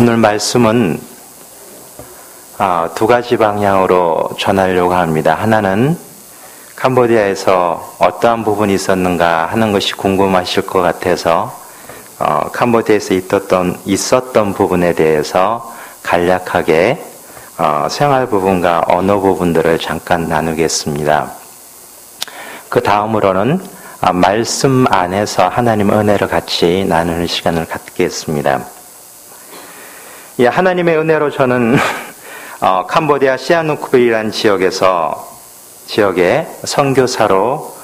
오늘 말씀은 두 가지 방향으로 전하려고 합니다. 하나는 캄보디아에서 어떠한 부분이 있었는가 하는 것이 궁금하실 것 같아서 캄보디아에서 있었던 부분에 대해서 간략하게 생활 부분과 언어 부분들을 잠깐 나누겠습니다. 그 다음으로는 말씀 안에서 하나님의 은혜를 같이 나누는 시간을 갖겠습니다. 하나님의 은혜로 저는 캄보디아 시아누쿠빌이라는 지역에 선교사로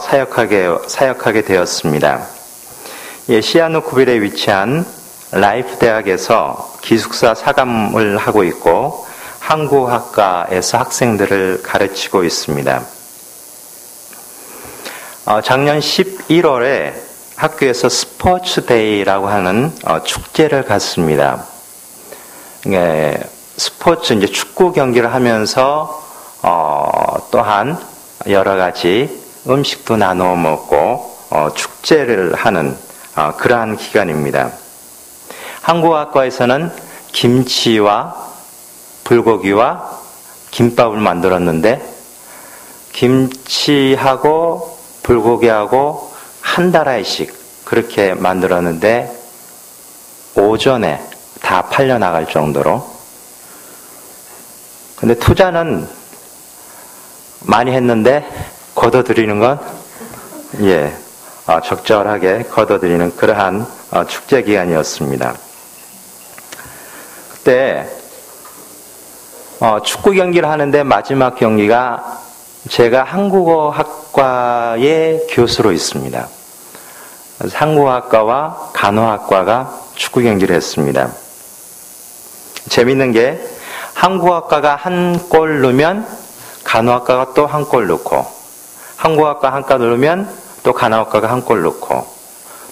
사역하게 되었습니다. 시아누쿠빌에 위치한 라이프 대학에서 기숙사 사감을 하고 있고 한국학과에서 학생들을 가르치고 있습니다. 작년 11월에 학교에서 스포츠데이라고 하는 축제를 갔습니다. 스포츠, 축구 경기를 하면서 또한 여러 가지 음식도 나누어 먹고 축제를 하는 그러한 기간입니다. 한국학과에서는 김치와 불고기와 김밥을 만들었는데 김치하고 불고기하고 한 달아이씩 그렇게 만들었는데 오전에 다 팔려나갈 정도로. 근데 투자는 많이 했는데 거둬들이는 건 적절하게 거둬들이는 그러한 축제 기간이었습니다. 그때 축구 경기를 하는데 마지막 경기가 제가 한국어학과의 교수로 있습니다. 그래서 한국어학과와 간호학과가 축구 경기를 했습니다. 재밌는 게 한국어학과가 한 골 넣으면 간호학과가 또 한 골 넣고, 한국어학과 한 골 넣으면 또 간호학과가 한 골 넣고,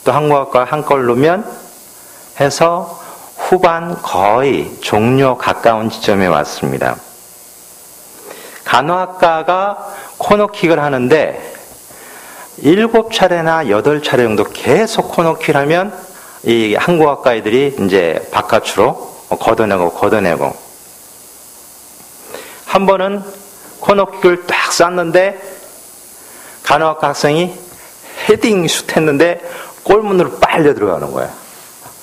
또 한국어학과가 한 골 넣으면 해서 후반 거의 종료 가까운 지점에 왔습니다. 간호학과가 코너킥을 하는데 7차례나 8차례 정도 계속 코너킥을 하면 이 한국학과 애들이 이제 바깥으로 걷어내고 한 번은 코너킥을 딱 쐈는데 간호학과 학생이 헤딩 슛 했는데 골문으로 빨려 들어가는 거예요.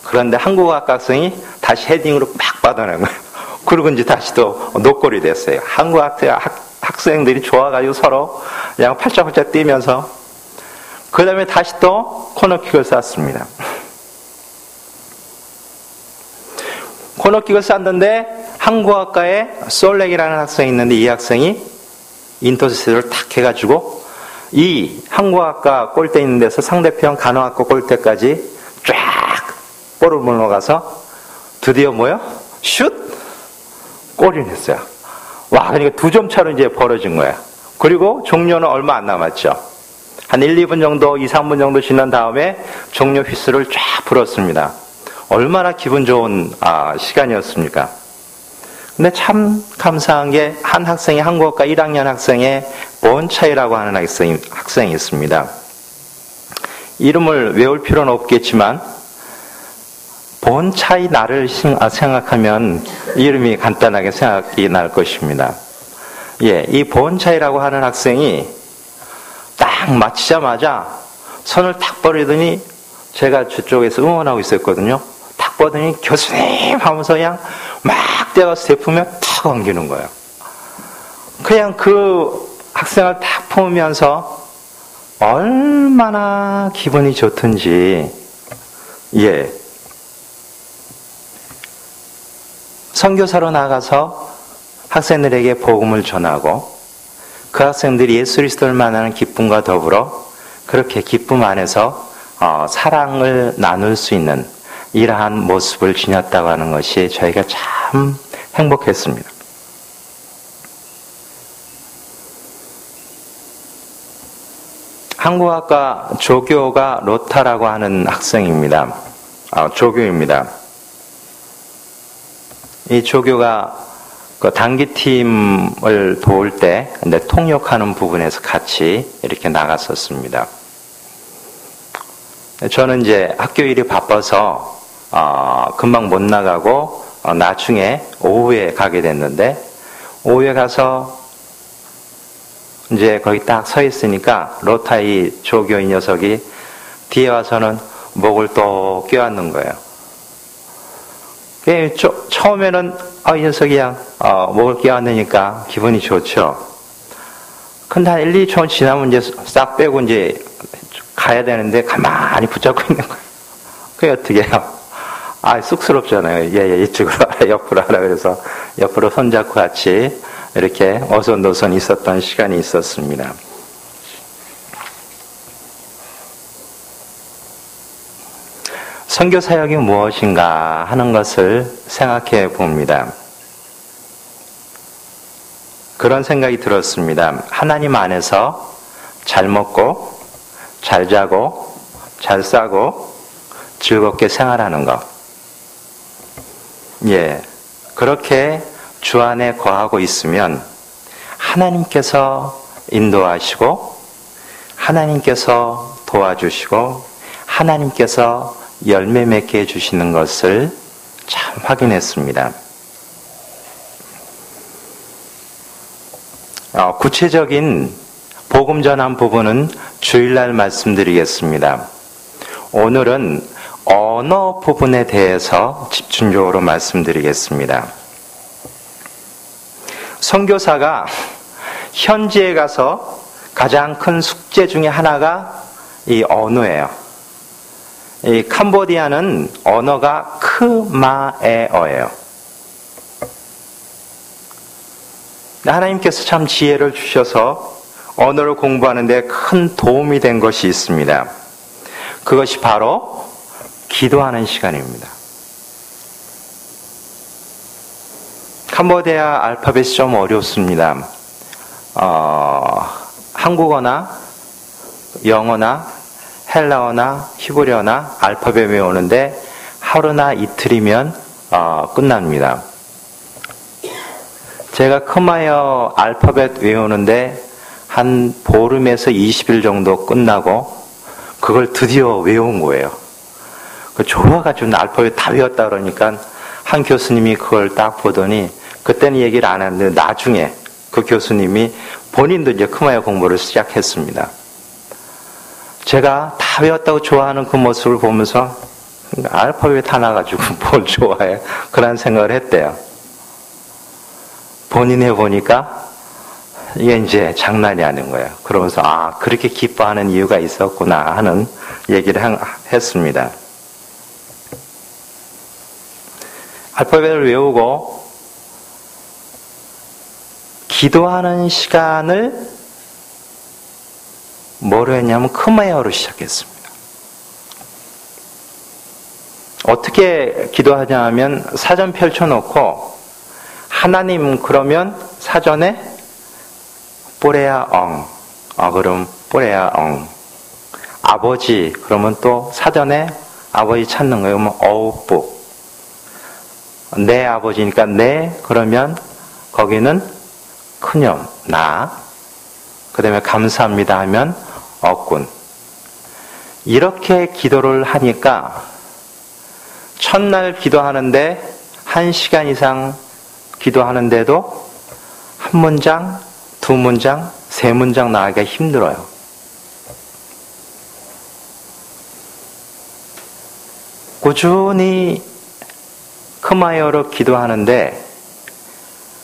그런데 한국학과 학생이 다시 헤딩으로 막 받아낸 거예요. 그리고 이제 다시 또 노골이 됐어요. 한국 학생들이 좋아가지고 서로 그냥 팔짝팔짝 뛰면서 그 다음에 다시 또 코너킥을 쐈습니다. 코너킥을 쐈는데 한국학과에 솔렉이라는 학생이 있는데 이 학생이 인터셉트를 탁 해가지고 이 한국학과 골대 있는 데서 상대편 간호학과 골대까지 쫙 볼을 물러가서 드디어 슛! 골이 냈어요. 와, 그러니까 2점 차로 이제 벌어진 거예요. 그리고 종료는 얼마 안 남았죠. 한 1, 2분 정도, 2, 3분 정도 지난 다음에 종료 휘슬을 쫙 불었습니다. 얼마나 기분 좋은 시간이었습니까? 근데 참 감사한 게 한 학생이 한국어과 1학년 학생의 본차이라고 하는 학생이 있습니다. 이름을 외울 필요는 없겠지만 본차이 나를 생각하면 이름이 간단하게 생각이 날 것입니다. 이 본차이라고 하는 학생이 딱 마치자마자 손을 탁 뻗으더니 제가 저쪽에서 응원하고 있었거든요. 탁 뻗으니 교수님 하면서 그냥 막 뛰어가서 제품에 탁 엉기는 거예요. 그냥 그 학생을 탁 품으면서 얼마나 기분이 좋든지 선교사로 나가서 학생들에게 복음을 전하고 그 학생들이 예수 그리스도를 만나는 기쁨과 더불어 그렇게 기쁨 안에서 사랑을 나눌 수 있는 이러한 모습을 지녔다고 하는 것이 저희가 참 행복했습니다. 한국학과 조교가 로타라고 하는 학생입니다. 조교입니다. 이 조교가 그 단기팀을 도울 때 통역하는 부분에서 같이 이렇게 나갔었습니다. 저는 이제 학교 일이 바빠서 금방 못 나가고 나중에 오후에 가게 됐는데, 오후에 가서 이제 거기 딱 서 있으니까 로타이 조교인 녀석이 뒤에 와서는 목을 또 껴안는 거예요. 처음에는 이 녀석이 그냥 목을 껴안으니까 기분이 좋죠. 근데 한 1, 2초 지나면 이제 싹 빼고 이제 가야 되는데 가만히 붙잡고 있는 거예요. 그게 어떻게 해요? 쑥스럽잖아요. 얘 이쪽으로 와라, 옆으로 하라. 그래서 옆으로 손잡고 같이 이렇게 어선도선 있었던 시간이 있었습니다. 선교 사역이 무엇인가 하는 것을 생각해 봅니다. 그런 생각이 들었습니다. 하나님 안에서 잘 먹고, 잘 자고, 잘 싸고, 즐겁게 생활하는 것. 그렇게 주 안에 거하고 있으면 하나님께서 인도하시고, 하나님께서 도와주시고, 하나님께서 열매 맺게 해주시는 것을 참 확인했습니다. 구체적인 복음 전한 부분은 주일날 말씀드리겠습니다. 오늘은 언어 부분에 대해서 집중적으로 말씀드리겠습니다. 선교사가 현지에 가서 가장 큰 숙제 중에 하나가 이 언어예요. 이 캄보디아는 언어가 크마에어예요. 하나님께서 참 지혜를 주셔서 언어를 공부하는 데 큰 도움이 된 것이 있습니다. 그것이 바로 기도하는 시간입니다. 캄보디아 알파벳이 좀 어렵습니다. 한국어나 영어나 헬라어나 히브리어나 알파벳 외우는데 하루나 이틀이면 끝납니다. 제가 크마이어 알파벳 외우는데 한 보름에서 20일 정도 끝나고 그걸 드디어 외운 거예요. 좋아가지고 알파벳 다 외웠다 그러니까 한 교수님이 그걸 딱 보더니 그때는 얘기를 안 했는데 나중에 그 교수님이 본인도 이제 크마이어 공부를 시작했습니다. 제가 다 외웠다고 좋아하는 그 모습을 보면서 알파벳 하나 가지고 뭘 좋아해? 그런 생각을 했대요. 본인 해보니까 이게 이제 장난이 아닌 거예요. 그러면서 그렇게 기뻐하는 이유가 있었구나 하는 얘기를 했습니다. 알파벳을 외우고 기도하는 시간을 뭐로 했냐면 크마이어로 시작했습니다. 어떻게 기도하냐 하면 사전 펼쳐놓고 하나님 그러면 사전에 뽀레야 그럼 뽀레야 아버지 그러면 또 사전에 아버지 찾는 거예요. 그러면 어우뿌 내 아버지니까 내 그러면 거기는 큰형 나 그 다음에 감사합니다 하면 어군 이렇게 기도를 하니까 첫날 기도하는데 1시간 이상 기도하는데도 한 문장, 두 문장, 세 문장 나가기가 힘들어요. 꾸준히 크마이어로 기도하는데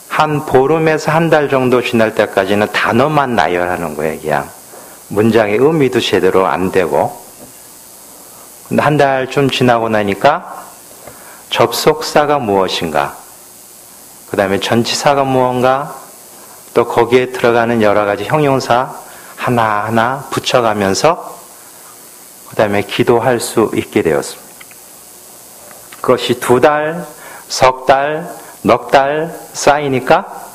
한 보름에서 한 달 정도 지날 때까지는 단어만 나열하는 거예요. 그냥 문장의 의미도 제대로 안 되고 근데 한 달쯤 지나고 나니까 접속사가 무엇인가 그 다음에 전치사가 무언가 또 거기에 들어가는 여러 가지 형용사 하나하나 붙여가면서 그 다음에 기도할 수 있게 되었습니다. 그것이 2달, 석 달, 넉 달 쌓이니까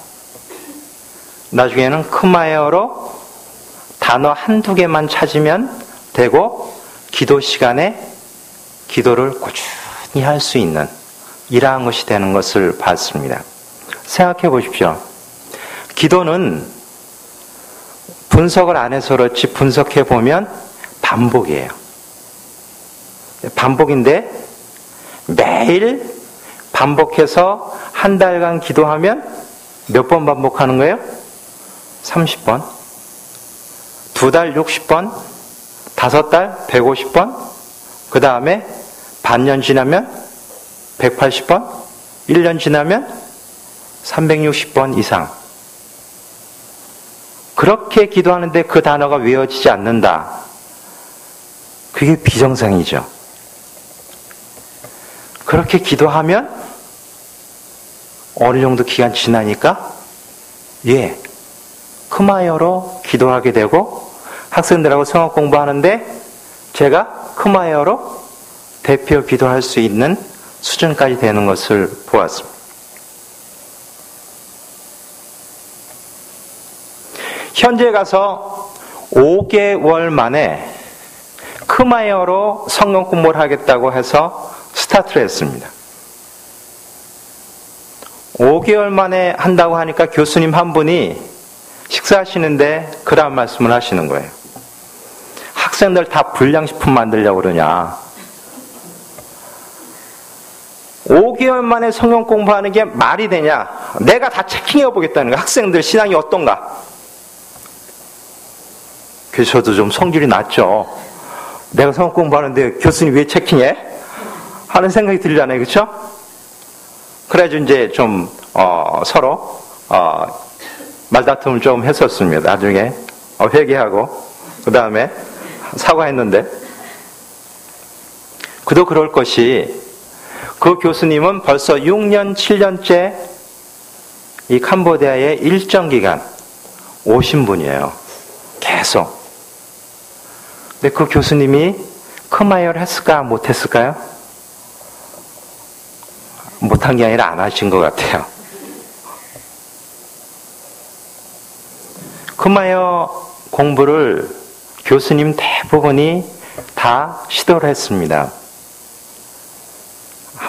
나중에는 크마이어로 단어 한두 개만 찾으면 되고 기도 시간에 기도를 꾸준히 할 수 있는 이러한 것이 되는 것을 봤습니다. 생각해 보십시오. 기도는 분석을 안 해서 그렇지 분석해 보면 반복이에요. 반복인데 매일 반복해서 한 달간 기도하면 몇 번 반복하는 거예요? 30번. 2달 60번, 5달 150번, 그 다음에 반년 지나면 180번, 1년 지나면 360번 이상. 그렇게 기도하는데 그 단어가 외워지지 않는다. 그게 비정상이죠. 그렇게 기도하면 어느 정도 기간 지나니까 크마이어로 기도하게 되고 학생들하고 성악 공부하는데 제가 크마이어로 대표 기도할 수 있는 수준까지 되는 것을 보았습니다. 현재 가서 5개월 만에 크마이어로 성경 공부를 하겠다고 해서 스타트를 했습니다. 5개월 만에 한다고 하니까 교수님 한 분이 식사하시는데 그런 말씀을 하시는 거예요. 학생들 다 불량식품 만들려고 그러냐. 5개월 만에 성경 공부하는 게 말이 되냐. 내가 다 체킹해 보겠다는 거야. 학생들 신앙이 어떤가. 그래서 저도 좀 성질이 났죠. 내가 성경 공부하는데 교수님 왜 체킹해? 하는 생각이 들잖아요. 그렇죠? 그래가지고 이제 좀 서로 말다툼을 좀 했었습니다. 나중에 회개하고 그 다음에 사과했는데 그도 그럴 것이 그 교수님은 벌써 6년, 7년째 이 캄보디아에 일정 기간 오신 분이에요. 계속. 근데 그 교수님이 크마이어를 했을까 못했을까요? 못한 게 아니라 안 하신 것 같아요. 크마이어 공부를 교수님 대부분이 다 시도를 했습니다.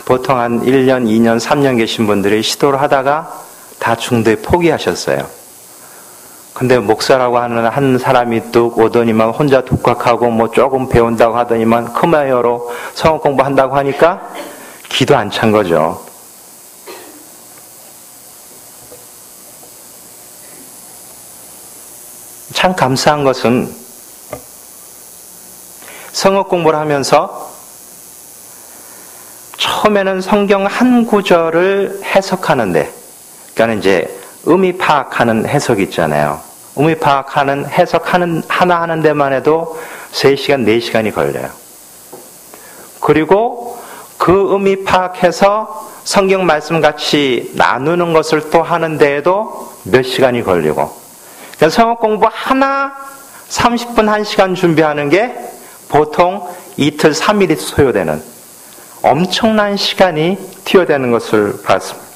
보통 한 1년, 2년, 3년 계신 분들이 시도를 하다가 다 중도에 포기하셨어요. 근데 목사라고 하는 한 사람이 뚝 오더니만 혼자 독학하고 뭐 조금 배운다고 하더니만 크마이어로 성경 공부한다고 하니까 기도 안 찬 거죠. 참 감사한 것은 성경 공부를 하면서 처음에는 성경 한 구절을 해석하는데, 그러니까 이제 의미 파악하는 해석이 있잖아요. 의미 파악하는 해석하는 하나 하는 데만 해도 3시간, 4시간이 걸려요. 그리고 그 의미 파악해서 성경 말씀 같이 나누는 것을 또 하는 데에도 몇 시간이 걸리고, 성경 공부 하나 30분 1시간 준비하는 게 보통 이틀 3일이 소요되는 엄청난 시간이 투여되는 것을 봤습니다.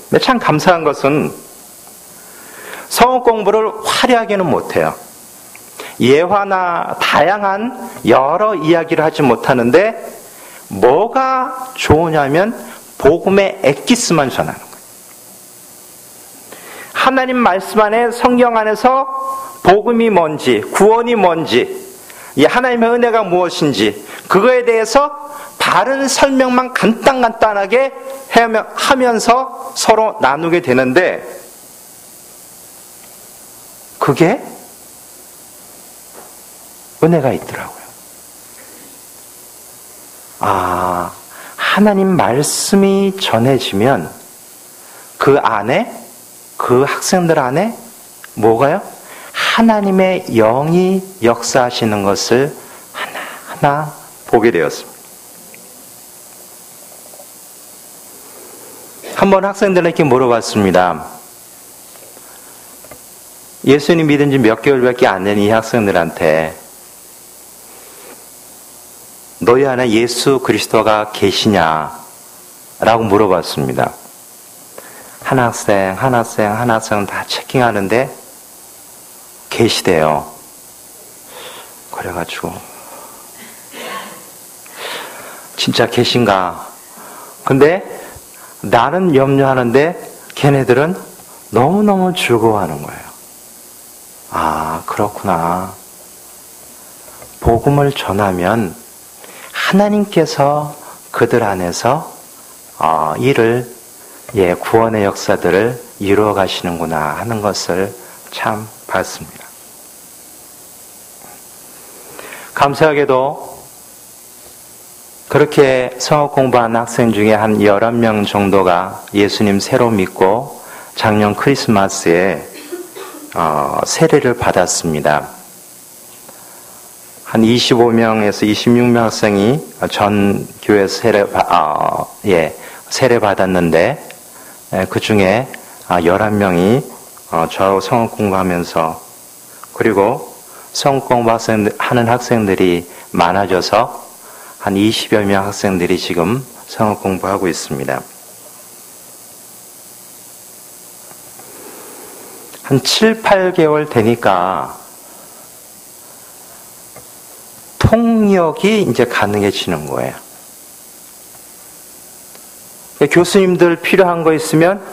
근데 참 감사한 것은 성경 공부를 화려하게는 못해요. 예화나 다양한 여러 이야기를 하지 못하는데 뭐가 좋으냐면 복음의 엑기스만 전하는 거예요. 하나님 말씀 안에 성경 안에서 복음이 뭔지, 구원이 뭔지, 이 하나님의 은혜가 무엇인지 그거에 대해서 바른 설명만 간단하게 하면서 서로 나누게 되는데 그게 은혜가 있더라고요. 하나님 말씀이 전해지면 그 안에, 그 학생들 안에 뭐가요? 하나님의 영이 역사하시는 것을 하나하나 보게 되었습니다. 한번 학생들에게 물어봤습니다. 예수님 믿은 지 몇 개월밖에 안 된 이 학생들한테 너희 안에 예수 그리스도가 계시냐? 라고 물어봤습니다. 한 학생 다 체킹하는데 계시대요. 그래가지고 진짜 계신가? 근데 나는 염려하는데 걔네들은 너무너무 즐거워하는 거예요. 그렇구나. 복음을 전하면 하나님께서 그들 안에서 일을 구원의 역사들을 이루어 가시는구나 하는 것을 참 봤습니다. 감사하게도 그렇게 성역 공부하는 학생 중에 한 11명 정도가 예수님 새로 믿고 작년 크리스마스에 세례를 받았습니다. 한 25명에서 26명 학생이 전 교회에서 세례 받았는데 그 중에 11명이 저하고 성역 공부하면서, 그리고 성역 공부하는 학생들이 많아져서 한 20여 명 학생들이 지금 성역 공부하고 있습니다. 한 7, 8개월 되니까 통역이 이제 가능해지는 거예요. 교수님들 필요한 거 있으면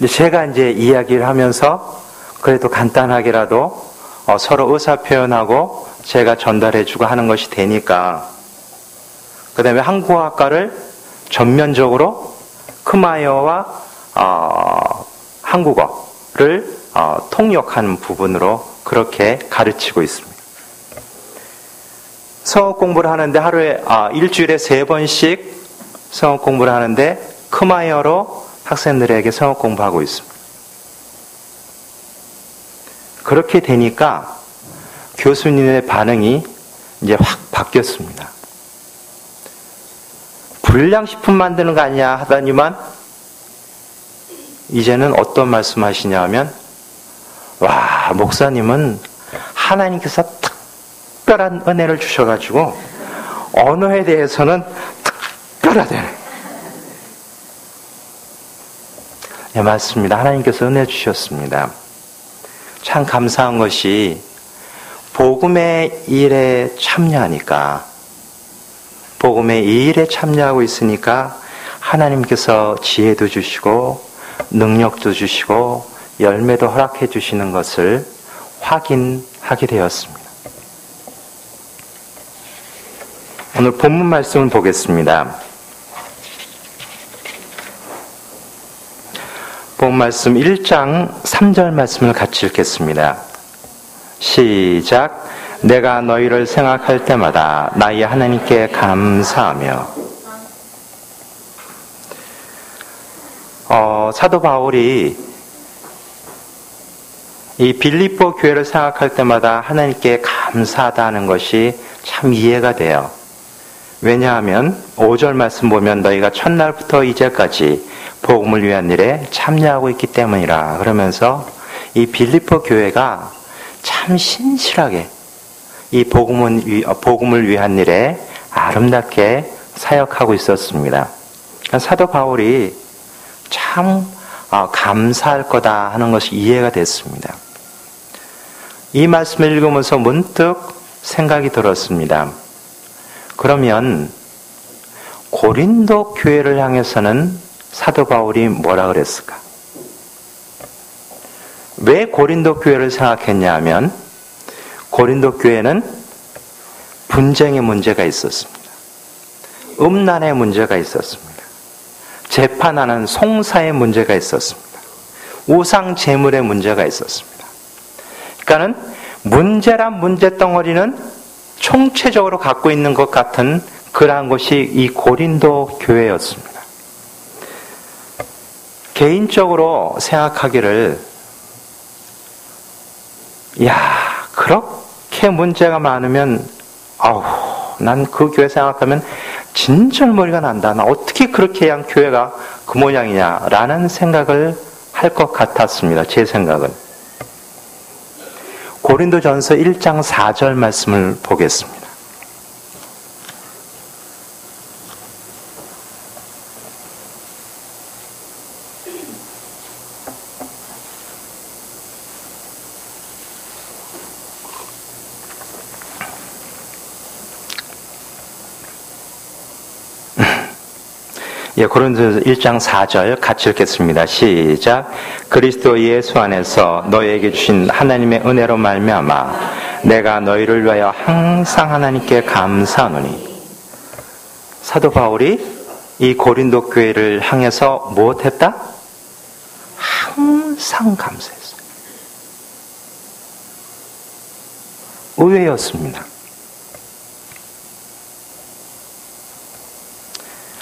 제가 이제 이야기를 하면서 그래도 간단하게라도 서로 의사 표현하고 제가 전달해주고 하는 것이 되니까, 그 다음에 한국어학과를 전면적으로 크마이어와 한국어를 통역하는 부분으로 그렇게 가르치고 있습니다. 성역 공부를 하는데 하루에 일주일에 3번씩 성역 공부를 하는데 크마이어로 학생들에게 성역 공부하고 있습니다. 그렇게 되니까 교수님의 반응이 이제 확 바뀌었습니다. 불량식품 만드는 거 아니냐 하더니만 이제는 어떤 말씀 하시냐 하면, 와, 목사님은 하나님께서 특별한 은혜를 주셔가지고 언어에 대해서는 특별하대요. 네, 맞습니다. 하나님께서 은혜 주셨습니다. 참 감사한 것이 복음의 일에 참여하니까, 복음의 일에 참여하고 있으니까 하나님께서 지혜도 주시고 능력도 주시고 열매도 허락해 주시는 것을 확인하게 되었습니다. 오늘 본문 말씀을 보겠습니다. 본문 말씀 1장 3절 말씀을 같이 읽겠습니다. 시작. 내가 너희를 생각할 때마다 나의 하나님께 감사하며. 사도 바울이 이 빌립보 교회를 생각할 때마다 하나님께 감사하다는 것이 참 이해가 돼요. 왜냐하면 5절 말씀 보면 너희가 첫날부터 이제까지 복음을 위한 일에 참여하고 있기 때문이라 그러면서 이 빌립보 교회가 참 신실하게 이 복음을 위한 일에 아름답게 사역하고 있었습니다. 사도 바울이 참 감사할 거다 하는 것이 이해가 됐습니다. 이 말씀을 읽으면서 문득 생각이 들었습니다. 그러면 고린도 교회를 향해서는 사도 바울이 뭐라 그랬을까? 왜 고린도 교회를 생각했냐 하면 고린도 교회는 분쟁의 문제가 있었습니다. 음란의 문제가 있었습니다. 재판하는 송사의 문제가 있었습니다. 우상 제물의 문제가 있었습니다. 그러니까는 문제란 문제덩어리는 총체적으로 갖고 있는 것 같은 그러한 것이 이 고린도 교회였습니다. 개인적으로 생각하기를, 그렇게 문제가 많으면 난 그 교회 생각하면 진절머리가 난다. 나 어떻게 그렇게 그냥 교회가 그 모양이냐라는 생각을 할 것 같았습니다. 제 생각은. 고린도전서 1장 4절 말씀을 보겠습니다. 고린도전서 1장 4절 같이 읽겠습니다. 시작. 그리스도 예수 안에서 너희에게 주신 하나님의 은혜로 말미암아 내가 너희를 위하여 항상 하나님께 감사하노니. 사도 바울이 이 고린도 교회를 향해서 무엇했다? 항상 감사했어요. 의외였습니다.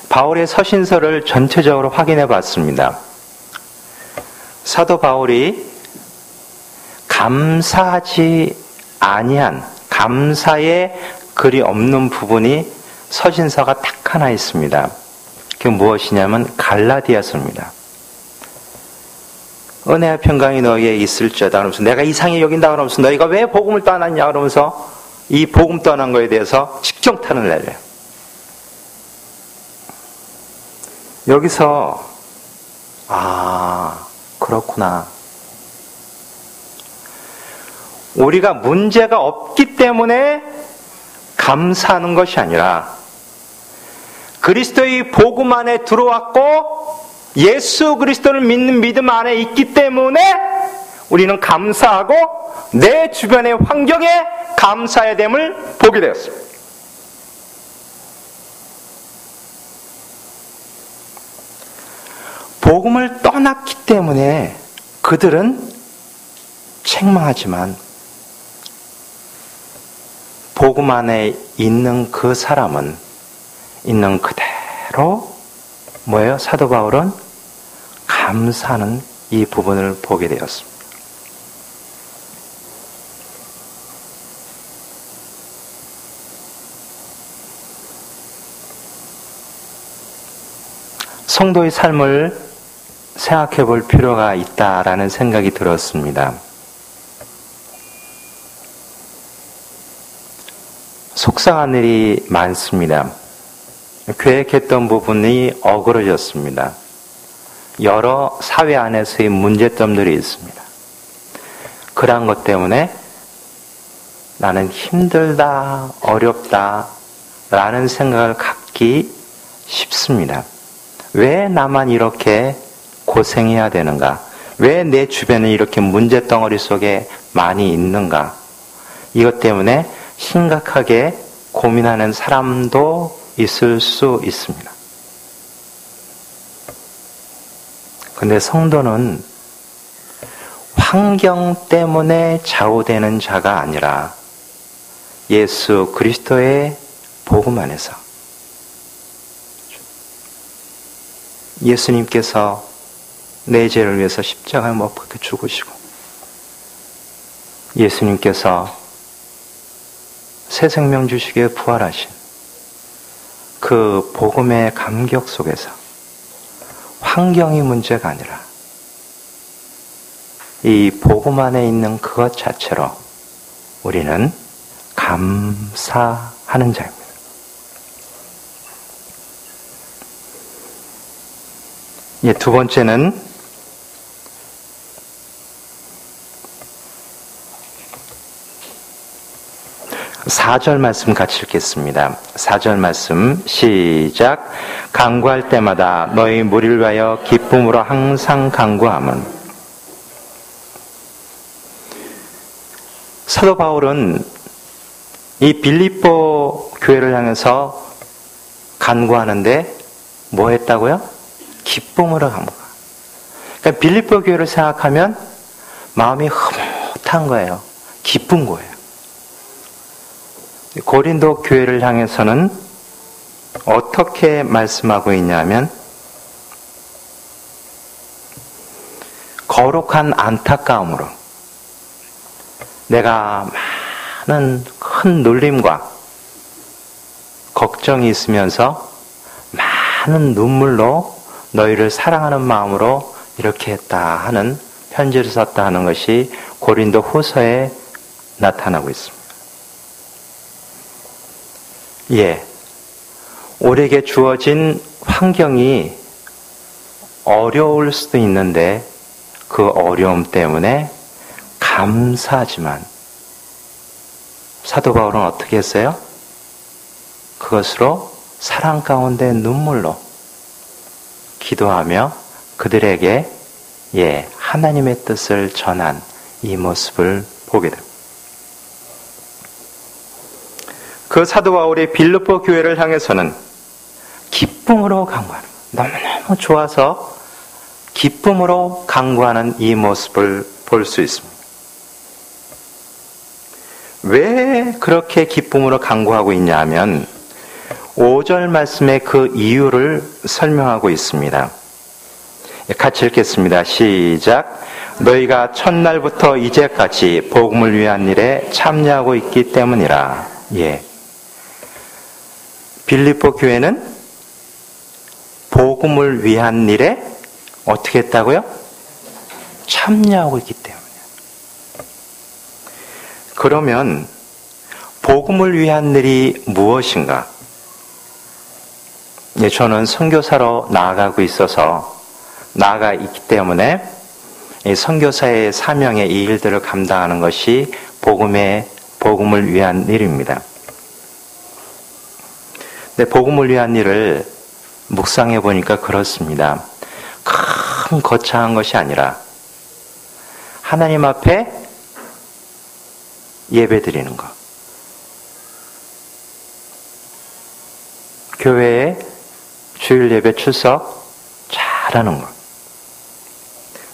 바울의 서신서를 전체적으로 확인해 봤습니다. 사도 바울이 감사하지 아니한, 감사의 글이 없는 부분이 서신서가 딱 하나 있습니다. 그게 무엇이냐면 갈라디아서입니다. 은혜와 평강이 너희에 있을지어다 그러면서 내가 이상히 여긴다 그러면서 너희가 왜 복음을 떠났냐 그러면서 이 복음 떠난 거에 대해서 직정탄을 내려요. 여기서 그렇구나. 우리가 문제가 없기 때문에 감사하는 것이 아니라 그리스도의 복음 안에 들어왔고 예수 그리스도를 믿는 믿음 안에 있기 때문에 우리는 감사하고 내 주변의 환경에 감사의 됨을 보게 되었습니다. 복음을 떠났기 때문에 그들은 책망하지만 복음 안에 있는 그 사람은 있는 그대로 뭐예요? 사도 바울은 감사하는 이 부분을 보게 되었습니다. 성도의 삶을 생각해 볼 필요가 있다라는 생각이 들었습니다. 속상한 일이 많습니다. 계획했던 부분이 어그러졌습니다. 여러 사회 안에서의 문제점들이 있습니다. 그러한 것 때문에 나는 힘들다, 어렵다 라는 생각을 갖기 쉽습니다. 왜 나만 이렇게 고생해야 되는가? 왜 내 주변에 이렇게 문제덩어리 속에 많이 있는가? 이것 때문에 심각하게 고민하는 사람도 있을 수 있습니다. 근데 성도는 환경 때문에 좌우되는 자가 아니라 예수 그리스도의 복음 안에서 예수님께서 내 죄를 위해서 십자가에 못 박혀 죽으시고 예수님께서 새 생명 주시기 위해 부활하신 그 복음의 감격 속에서 환경이 문제가 아니라 이 복음 안에 있는 그것 자체로 우리는 감사하는 자입니다. 두 번째는 4절 말씀 같이 읽겠습니다. 4절 말씀 시작. 간구할 때마다 너희 무리를 위하여 기쁨으로 항상 간구함은. 사도 바울은 이 빌립보 교회를 향해서 간구하는데 뭐 했다고요? 기쁨으로 간구. 그러니까 빌립보 교회를 생각하면 마음이 흐뭇한 거예요. 기쁜 거예요. 고린도 교회를 향해서는 어떻게 말씀하고 있냐면 거룩한 안타까움으로 내가 많은 큰 눌림과 걱정이 있으면서 많은 눈물로 너희를 사랑하는 마음으로 이렇게 했다 하는 편지를 썼다 하는 것이 고린도 후서에 나타나고 있습니다. 우리에게 주어진 환경이 어려울 수도 있는데 그 어려움 때문에 감사하지만 사도 바울은 어떻게 했어요? 그것으로 사랑 가운데 눈물로 기도하며 그들에게 하나님의 뜻을 전한 이 모습을 보게 됩니다. 그 사도 바울이 빌립보 교회를 향해서는 기쁨으로 간구하는, 너무너무 좋아서 기쁨으로 간구하는 이 모습을 볼 수 있습니다. 왜 그렇게 기쁨으로 간구하고 있냐 하면 5절 말씀의 그 이유를 설명하고 있습니다. 같이 읽겠습니다. 시작. 너희가 첫날부터 이제까지 복음을 위한 일에 참여하고 있기 때문이라. 예. 빌립보 교회는 복음을 위한 일에 어떻게 했다고요? 참여하고 있기 때문에. 그러면 복음을 위한 일이 무엇인가? 예, 저는 선교사로 나아가고 있기 때문에 이 선교사의 사명의 이 일들을 감당하는 것이 복음을 위한 일입니다. 근데 복음을 위한 일을 묵상해 보니까 그렇습니다. 큰 거창한 것이 아니라 하나님 앞에 예배 드리는 것, 교회에 주일 예배 출석 잘하는 것,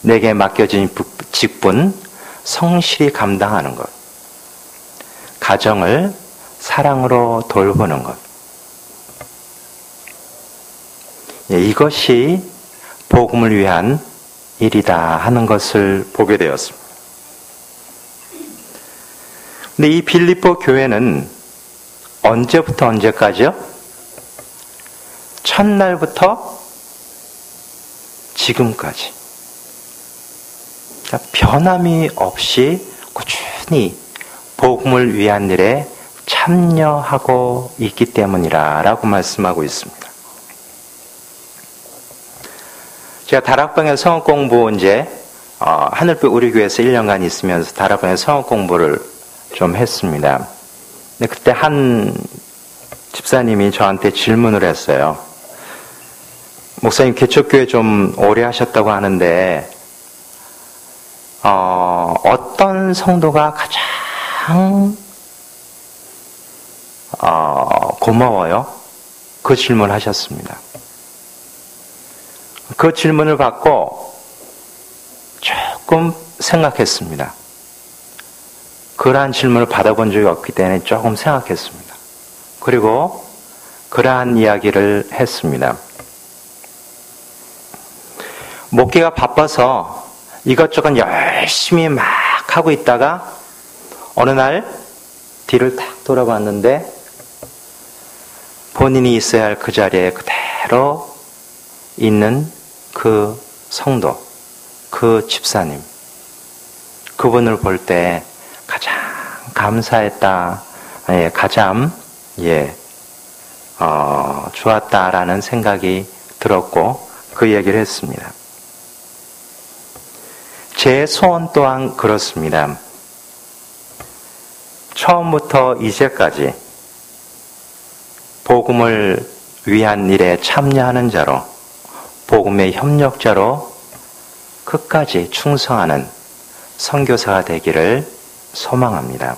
내게 맡겨진 직분 성실히 감당하는 것, 가정을 사랑으로 돌보는 것, 이것이 복음을 위한 일이다 하는 것을 보게 되었습니다. 근데 이 빌립보 교회는 언제부터 언제까지요? 첫날부터 지금까지. 그러니까 변함이 없이 꾸준히 복음을 위한 일에 참여하고 있기 때문이라고 말씀하고 있습니다. 제가 다락방에 성역 공부 이제 하늘빛 우리 교회에서 1년간 있으면서 다락방에 성역 공부를 좀 했습니다. 근데 그때 한 집사님이 저한테 질문을 했어요. 목사님 개척교회 좀 오래 하셨다고 하는데 어떤 성도가 가장 고마워요? 그 질문을 하셨습니다. 그 질문을 받고 조금 생각했습니다. 그러한 질문을 받아본 적이 없기 때문에 조금 생각했습니다. 그리고 그러한 이야기를 했습니다. 목회가 바빠서 이것저것 열심히 막 하고 있다가 어느 날 뒤를 딱 돌아봤는데 본인이 있어야 할 그 자리에 그대로 있는 그 성도, 그 집사님, 그분을 볼 때 가장 감사했다, 가장 좋았다라는 생각이 들었고 그 얘기를 했습니다. 제 소원 또한 그렇습니다. 처음부터 이제까지 복음을 위한 일에 참여하는 자로, 복음의 협력자로 끝까지 충성하는 선교사가 되기를 소망합니다.